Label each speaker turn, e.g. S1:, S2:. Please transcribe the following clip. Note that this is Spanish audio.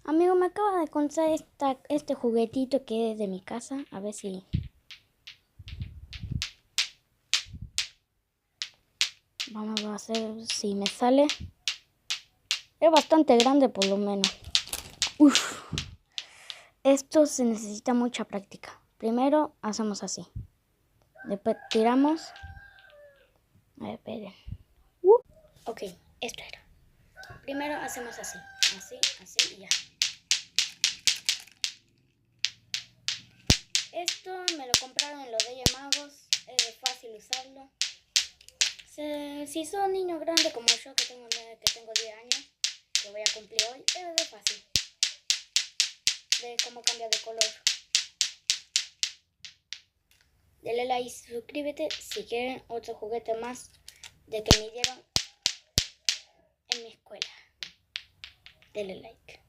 S1: Amigo, me acaba de contar este juguetito que es de mi casa. A ver si... Vamos a hacer si me sale. Es bastante grande por lo menos. Uf. Esto se necesita mucha práctica. Primero hacemos así. Después tiramos. A ver, esperen. Ok, esto era. Primero hacemos así. Así y ya. Esto me lo compraron en los Reyes Magos. Es fácil usarlo. Si son niños grandes como yo, que tengo 10 años, que voy a cumplir hoy, es fácil. De cómo cambia de color. Dale like y suscríbete si quieren otro juguete más de que me dieron en mi escuela. Dale like.